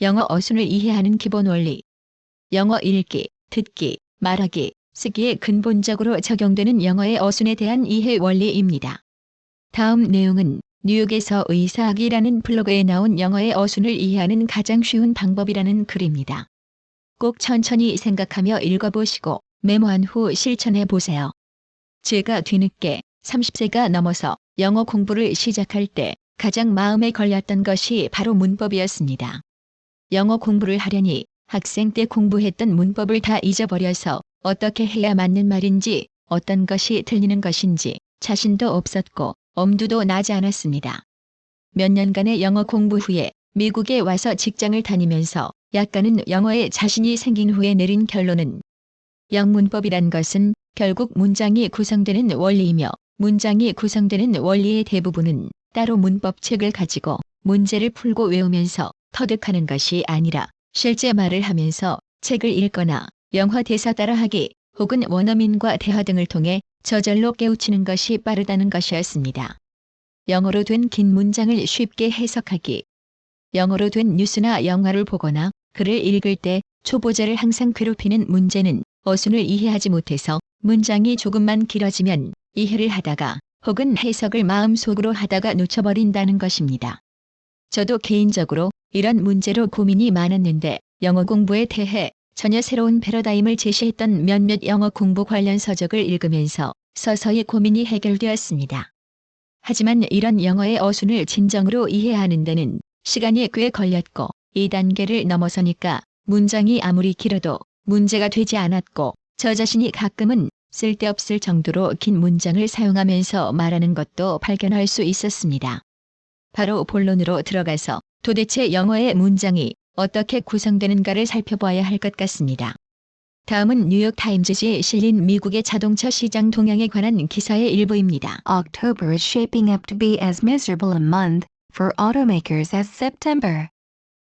영어 어순을 이해하는 기본 원리. 영어 읽기, 듣기, 말하기, 쓰기에 근본적으로 적용되는 영어의 어순에 대한 이해 원리입니다. 다음 내용은 뉴욕에서 의사학이라는 블로그에 나온 영어의 어순을 이해하는 가장 쉬운 방법이라는 글입니다. 꼭 천천히 생각하며 읽어보시고 메모한 후 실천해 보세요. 제가 뒤늦게 30세가 넘어서 영어 공부를 시작할 때 가장 마음에 걸렸던 것이 바로 문법이었습니다. 영어 공부를 하려니 학생 때 공부했던 문법을 다 잊어버려서 어떻게 해야 맞는 말인지 어떤 것이 틀리는 것인지 자신도 없었고 엄두도 나지 않았습니다. 몇 년간의 영어 공부 후에 미국에 와서 직장을 다니면서 약간은 영어에 자신이 생긴 후에 내린 결론은 영문법이란 것은 결국 문장이 구성되는 원리이며 문장이 구성되는 원리의 대부분은 따로 문법책을 가지고 문제를 풀고 외우면서 터득하는 것이 아니라 실제 말을 하면서 책을 읽거나 영화 대사 따라하기 혹은 원어민과 대화 등을 통해 저절로 깨우치는 것이 빠르다는 것이었습니다. 영어로 된 긴 문장을 쉽게 해석하기. 영어로 된 뉴스나 영화를 보거나 글을 읽을 때 초보자를 항상 괴롭히는 문제는 어순을 이해하지 못해서 문장이 조금만 길어지면 이해를 하다가 혹은 해석을 마음속으로 하다가 놓쳐버린다는 것입니다. 저도 개인적으로 이런 문제로 고민이 많았는데 영어 공부에 대해 전혀 새로운 패러다임을 제시했던 몇몇 영어 공부 관련 서적을 읽으면서 서서히 고민이 해결되었습니다. 하지만 이런 영어의 어순을 진정으로 이해하는 데는 시간이 꽤 걸렸고 이 단계를 넘어서니까 문장이 아무리 길어도 문제가 되지 않았고 저 자신이 가끔은 쓸데없을 정도로 긴 문장을 사용하면서 말하는 것도 발견할 수 있었습니다. 바로 본론으로 들어가서 도대체 영어의 문장이 어떻게 구성되는가를 살펴봐야 할 것 같습니다. 다음은 뉴욕타임즈지에 실린 미국의 자동차 시장 동향에 관한 기사의 일부입니다. October is shaping up to be as miserable a month for automakers as September.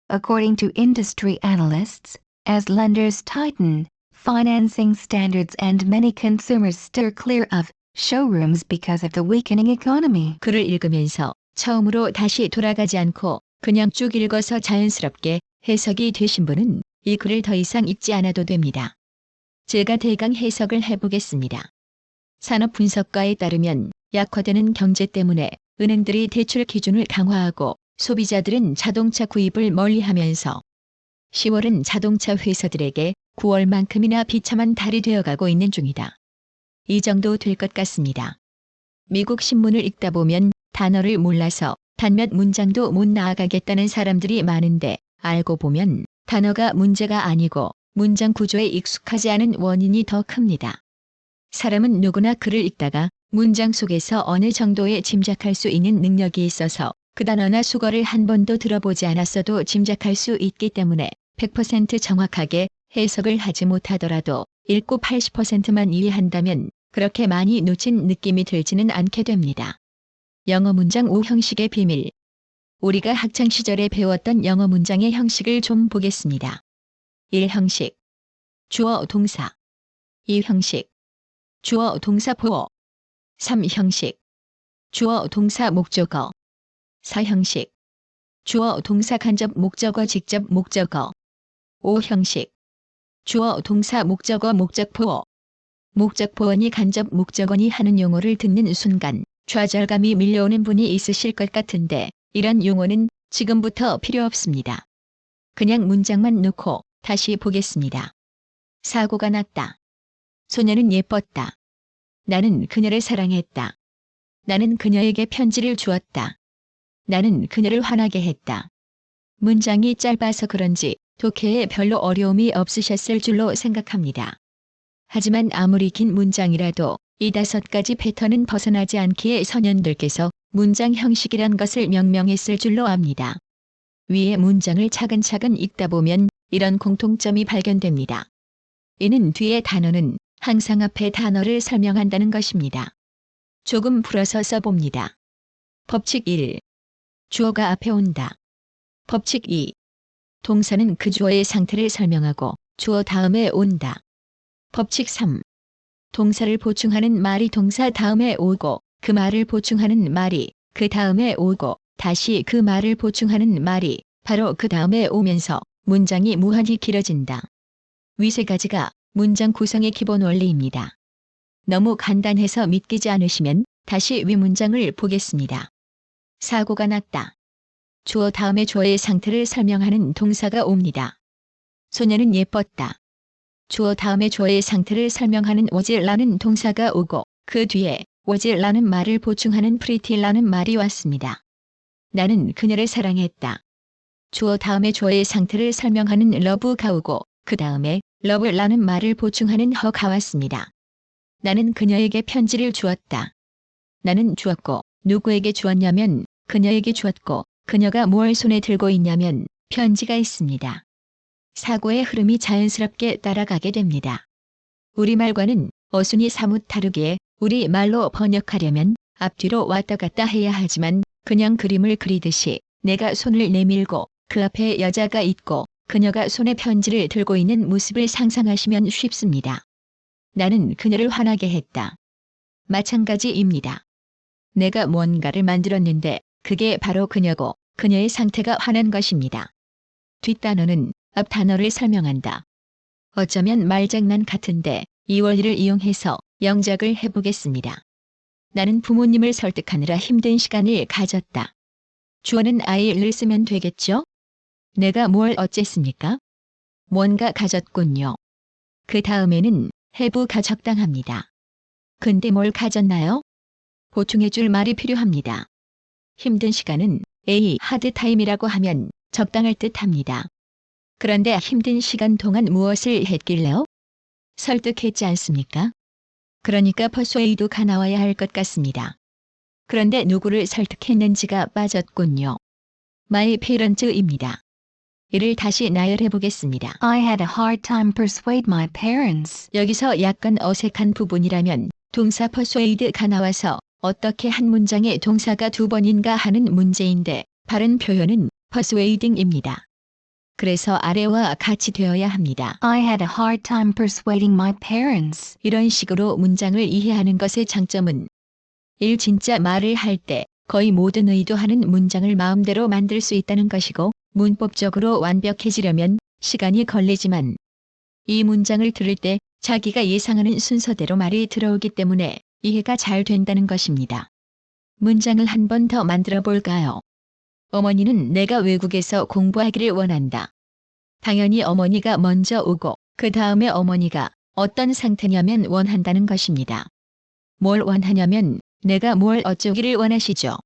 According to industry analysts, as lenders tighten financing standards and many consumers steer clear of showrooms because of the weakening economy. 글을 읽으면서 처음으로 다시 돌아가지 않고 그냥 쭉 읽어서 자연스럽게 해석이 되신 분은 이 글을 더 이상 읽지 않아도 됩니다. 제가 대강 해석을 해보겠습니다. 산업분석가에 따르면 약화되는 경제 때문에 은행들이 대출 기준을 강화하고 소비자들은 자동차 구입을 멀리하면서 10월은 자동차 회사들에게 9월만큼이나 비참한 달이 되어가고 있는 중이다. 이 정도 될 것 같습니다. 미국 신문을 읽다 보면 단어를 몰라서 단 몇 문장도 못 나아가겠다는 사람들이 많은데 알고 보면 단어가 문제가 아니고 문장 구조에 익숙하지 않은 원인이 더 큽니다. 사람은 누구나 글을 읽다가 문장 속에서 어느 정도의 짐작할 수 있는 능력이 있어서 그 단어나 수거를 한 번도 들어보지 않았어도 짐작할 수 있기 때문에 100% 정확하게 해석을 하지 못하더라도 읽고 80%만 이해한다면 그렇게 많이 놓친 느낌이 들지는 않게 됩니다. 영어 문장 5 형식의 비밀. 우리가 학창 시절에 배웠던 영어 문장의 형식을 좀 보겠습니다. 1 형식. 주어 동사. 2 형식. 주어 동사 보어. 3 형식. 주어 동사 목적어. 4 형식. 주어 동사 간접 목적어 직접 목적어. 5 형식. 주어 동사 목적어 목적보어. 목적보어니 간접 목적어니 하는 용어를 듣는 순간 좌절감이 밀려오는 분이 있으실 것 같은데 이런 용어는 지금부터 필요 없습니다. 그냥 문장만 놓고 다시 보겠습니다. 사고가 났다. 소녀는 예뻤다. 나는 그녀를 사랑했다. 나는 그녀에게 편지를 주었다. 나는 그녀를 화나게 했다. 문장이 짧아서 그런지 독해에 별로 어려움이 없으셨을 줄로 생각합니다. 하지만 아무리 긴 문장이라도 이 5가지 패턴은 벗어나지 않기에 선현들께서 문장 형식이란 것을 명명했을 줄로 압니다. 위의 문장을 차근차근 읽다 보면 이런 공통점이 발견됩니다. 이는 뒤의 단어는 항상 앞의 단어를 설명한다는 것입니다. 조금 풀어서 써봅니다. 법칙 1. 주어가 앞에 온다. 법칙 2. 동사는 그 주어의 상태를 설명하고 주어 다음에 온다. 법칙 3. 동사를 보충하는 말이 동사 다음에 오고 그 말을 보충하는 말이 그 다음에 오고 다시 그 말을 보충하는 말이 바로 그 다음에 오면서 문장이 무한히 길어진다. 위 세 가지가 문장 구성의 기본 원리입니다. 너무 간단해서 믿기지 않으시면 다시 위 문장을 보겠습니다. 사고가 났다. 주어 다음에 주어의 상태를 설명하는 동사가 옵니다. 소녀는 예뻤다. 주어 다음에 주어의 상태를 설명하는 was라는 동사가 오고 그 뒤에 was라는 말을 보충하는 pretty라는 말이 왔습니다. 나는 그녀를 사랑했다. 주어 다음에 주어의 상태를 설명하는 love가 오고 그 다음에 love라는 말을 보충하는 her가 왔습니다. 나는 그녀에게 편지를 주었다. 나는 주었고 누구에게 주었냐면 그녀에게 주었고 그녀가 뭘 손에 들고 있냐면 편지가 있습니다. 사고의 흐름이 자연스럽게 따라가게 됩니다. 우리말과는 어순이 사뭇 다르기에 우리말로 번역하려면 앞뒤로 왔다 갔다 해야 하지만 그냥 그림을 그리듯이 내가 손을 내밀고 그 앞에 여자가 있고 그녀가 손에 편지를 들고 있는 모습을 상상하시면 쉽습니다. 나는 그녀를 화나게 했다. 마찬가지입니다. 내가 뭔가를 만들었는데 그게 바로 그녀고 그녀의 상태가 화난 것입니다. 뒷단어는 앞 단어를 설명한다. 어쩌면 말장난 같은데 이 원리를 이용해서 영작을 해보겠습니다. 나는 부모님을 설득하느라 힘든 시간을 가졌다. 주어는 I를 쓰면 되겠죠? 내가 뭘 어쨌습니까? 뭔가 가졌군요. 그 다음에는 have가 적당합니다. 근데 뭘 가졌나요? 보충해줄 말이 필요합니다. 힘든 시간은 A hard time이라고 하면 적당할 듯 합니다. 그런데 힘든 시간 동안 무엇을 했길래요? 설득했지 않습니까? 그러니까 persuade가 나와야 할 것 같습니다. 그런데 누구를 설득했는지가 빠졌군요. My parents입니다. 이를 다시 나열해 보겠습니다. I had a hard time persuade my parents. 여기서 약간 어색한 부분이라면 동사 persuade가 나와서 어떻게 한 문장에 동사가 두 번인가 하는 문제인데 바른 표현은 persuading입니다. 그래서 아래와 같이 되어야 합니다. I had a hard time persuading my parents. 이런 식으로 문장을 이해하는 것의 장점은 1. 진짜 말을 할 때 거의 모든 의도하는 문장을 마음대로 만들 수 있다는 것이고 문법적으로 완벽해지려면 시간이 걸리지만 이 문장을 들을 때 자기가 예상하는 순서대로 말이 들어오기 때문에 이해가 잘 된다는 것입니다. 문장을 한 번 더 만들어 볼까요? 어머니는 내가 외국에서 공부하기를 원한다. 당연히 어머니가 먼저 오고 그 다음에 어머니가 어떤 상태냐면 원한다는 것입니다. 뭘 원하냐면 내가 뭘 어쩌기를 원하시죠.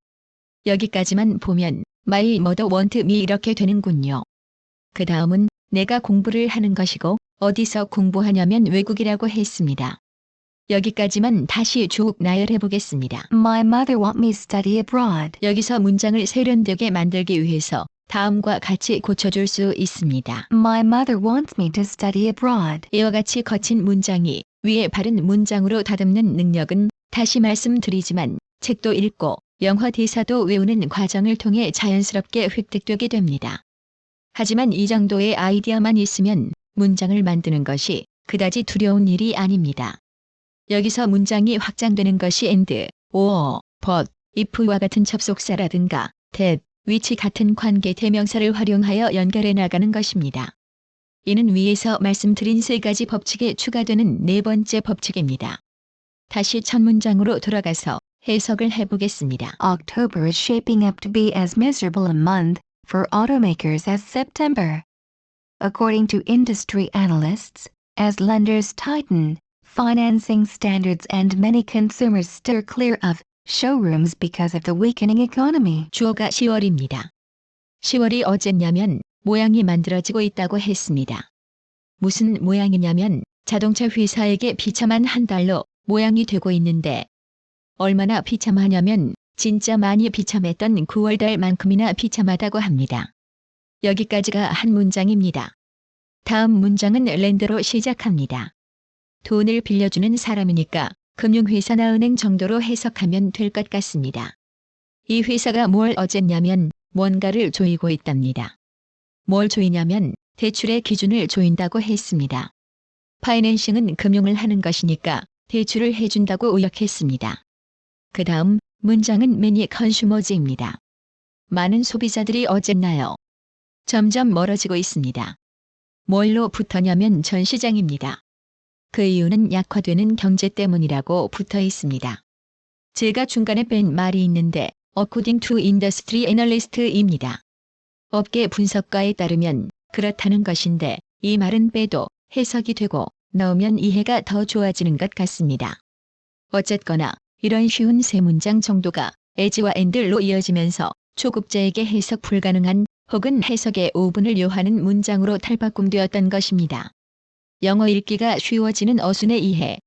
여기까지만 보면 My mother want me 이렇게 되는군요. 그 다음은 내가 공부를 하는 것이고 어디서 공부하냐면 외국이라고 했습니다. 여기까지만 다시 쭉 나열해 보겠습니다. My mother want me study abroad. 여기서 문장을 세련되게 만들기 위해서 다음과 같이 고쳐줄 수 있습니다. My mother wants me to study abroad. 이와 같이 거친 문장이 위에 바른 문장으로 다듬는 능력은 다시 말씀드리지만 책도 읽고 영화 대사도 외우는 과정을 통해 자연스럽게 획득되게 됩니다. 하지만 이 정도의 아이디어만 있으면 문장을 만드는 것이 그다지 두려운 일이 아닙니다. 여기서 문장이 확장되는 것이 and, or, but, if와 같은 접속사라든가 that, which 같은 관계 대명사를 활용하여 연결해 나가는 것입니다. 이는 위에서 말씀드린 세 가지 법칙에 추가되는 네 번째 법칙입니다. 다시 첫 문장으로 돌아가서 해석을 해보겠습니다. October is shaping up to be as miserable a month for automakers as September. According to industry analysts, as lenders tighten financing standards and many consumers steer clear of showrooms because of the weakening economy. 주어가 10월입니다. 10월이 어쨌냐면 모양이 만들어지고 있다고 했습니다. 무슨 모양이냐면 자동차 회사에게 비참한 한 달로 모양이 되고 있는데 얼마나 비참하냐면 진짜 많이 비참했던 9월달만큼이나 비참하다고 합니다. 여기까지가 한 문장입니다. 다음 문장은 렌더로 시작합니다. 돈을 빌려주는 사람이니까 금융회사나 은행 정도로 해석하면 될 것 같습니다. 이 회사가 뭘 어쨌냐면 뭔가를 조이고 있답니다. 뭘 조이냐면 대출의 기준을 조인다고 했습니다. 파이낸싱은 금융을 하는 것이니까 대출을 해준다고 의역했습니다. 그 다음 문장은 many consumers입니다. 많은 소비자들이 어쨌나요? 점점 멀어지고 있습니다. 뭘로 붙었냐면 전 시장입니다. 그 이유는 약화되는 경제 때문이라고 붙어 있습니다. 제가 중간에 뺀 말이 있는데 according to industry analyst입니다. 업계 분석가에 따르면 그렇다는 것인데 이 말은 빼도 해석이 되고 넣으면 이해가 더 좋아지는 것 같습니다. 어쨌거나 이런 쉬운 세 문장 정도가 as와 and로 이어지면서 초급자에게 해석 불가능한 혹은 해석에 5분을 요하는 문장으로 탈바꿈되었던 것입니다. 영어 읽기가 쉬워지는 어순의 이해.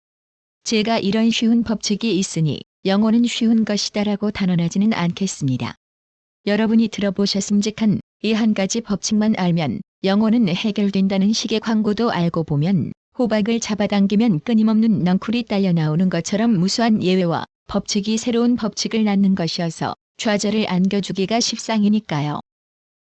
제가 이런 쉬운 법칙이 있으니 영어는 쉬운 것이다라고 단언하지는 않겠습니다. 여러분이 들어보셨음직한 이 한 가지 법칙만 알면 영어는 해결된다는 식의 광고도 알고 보면 호박을 잡아당기면 끊임없는 넝쿨이 딸려 나오는 것처럼 무수한 예외와 법칙이 새로운 법칙을 낳는 것이어서 좌절을 안겨주기가 십상이니까요.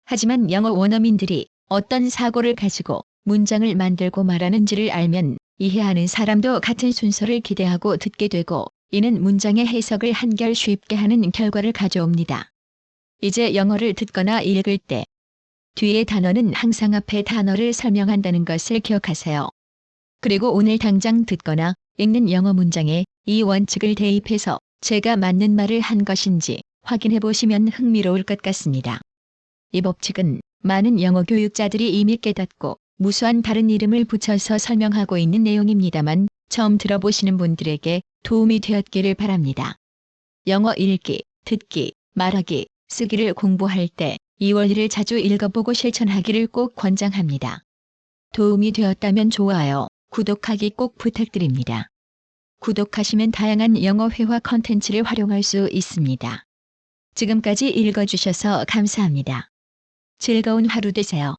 하지만 영어 원어민들이 어떤 사고를 가지고 문장을 만들고 말하는지를 알면 이해하는 사람도 같은 순서를 기대하고 듣게 되고 이는 문장의 해석을 한결 쉽게 하는 결과를 가져옵니다. 이제 영어를 듣거나 읽을 때 뒤의 단어는 항상 앞의 단어를 설명한다는 것을 기억하세요. 그리고 오늘 당장 듣거나 읽는 영어 문장에 이 원칙을 대입해서 제가 맞는 말을 한 것인지 확인해 보시면 흥미로울 것 같습니다. 이 법칙은 많은 영어 교육자들이 이미 깨닫고 무수한 다른 이름을 붙여서 설명하고 있는 내용입니다만 처음 들어보시는 분들에게 도움이 되었기를 바랍니다. 영어 읽기, 듣기, 말하기, 쓰기를 공부할 때 이 원리를 자주 읽어보고 실천하기를 꼭 권장합니다. 도움이 되었다면 좋아요, 구독하기 꼭 부탁드립니다. 구독하시면 다양한 영어 회화 컨텐츠를 활용할 수 있습니다. 지금까지 읽어주셔서 감사합니다. 즐거운 하루 되세요.